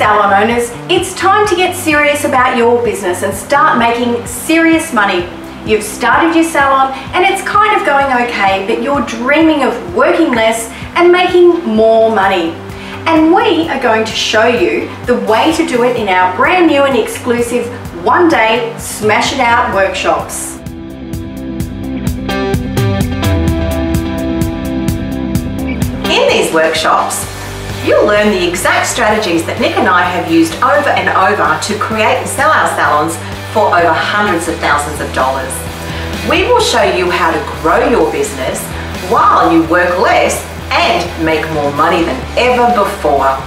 salon owners, it's time to get serious about your business and start making serious money. You've started your salon and it's kind of going okay, but you're dreaming of working less and making more money. And we are going to show you the way to do it in our brand new and exclusive one-day Smash It Out workshops. In these workshops, you'll learn the exact strategies that Nick and I have used over and over to create and sell our salons for over hundreds of thousands of dollars. We will show you how to grow your business while you work less and make more money than ever before.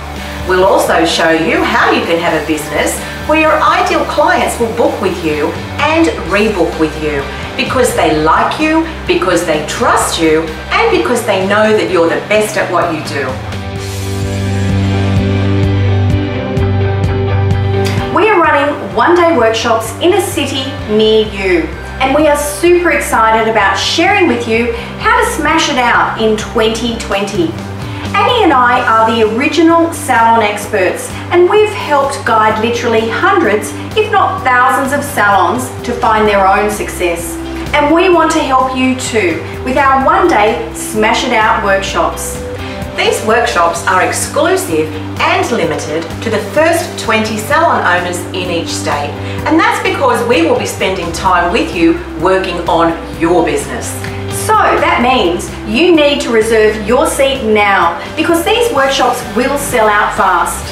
We'll also show you how you can have a business where your ideal clients will book with you and rebook with you because they like you, because they trust you, and because they know that you're the best at what you do. We are running one-day workshops in a city near you, and we are super excited about sharing with you how to smash it out in 2020. Annie and I are the original salon experts, and we've helped guide literally hundreds, if not thousands of salons to find their own success. And we want to help you too with our one-day Smash It Out workshops. These workshops are exclusive and limited to the first 20 salon owners in each state. And that's because we will be spending time with you working on your business. So that means you need to reserve your seat now because these workshops will sell out fast.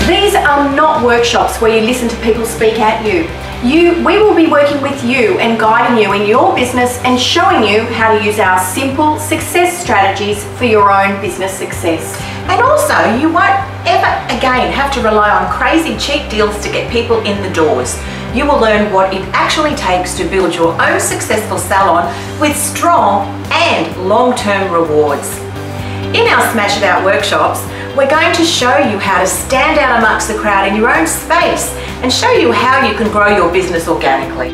These are not workshops where you listen to people speak at you. We will be working with you and guiding you in your business and showing you how to use our simple success strategies for your own business success. And also, you won't ever again have to rely on crazy cheap deals to get people in the doors. You will learn what it actually takes to build your own successful salon with strong and long-term rewards. In our Smash It Out workshops, we're going to show you how to stand out amongst the crowd in your own space and show you how you can grow your business organically.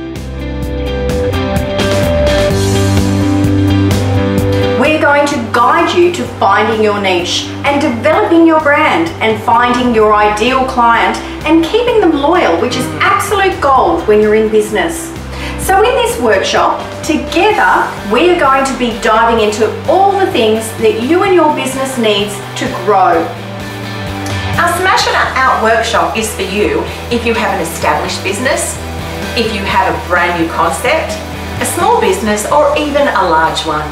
We're going to guide you to finding your niche and developing your brand and finding your ideal client and keeping them loyal, which is absolute gold when you're in business. So in this workshop, together, we are going to be diving into all the things that you and your business needs to grow. Our Smash It Out workshop is for you if you have an established business, if you have a brand new concept, a small business, or even a large one.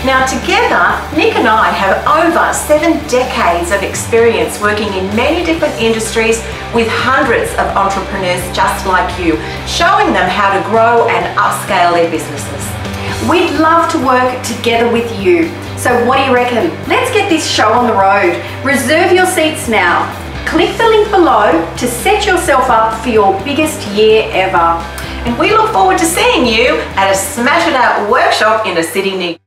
Now together, Nick and I have over 7 decades of experience working in many different industries with hundreds of entrepreneurs just like you, showing them how to grow and upscale their businesses. We'd love to work together with you. So what do you reckon? Let's get this show on the road. Reserve your seats now. Click the link below to set yourself up for your biggest year ever. And we look forward to seeing you at a Smash It Out workshop in a city near you.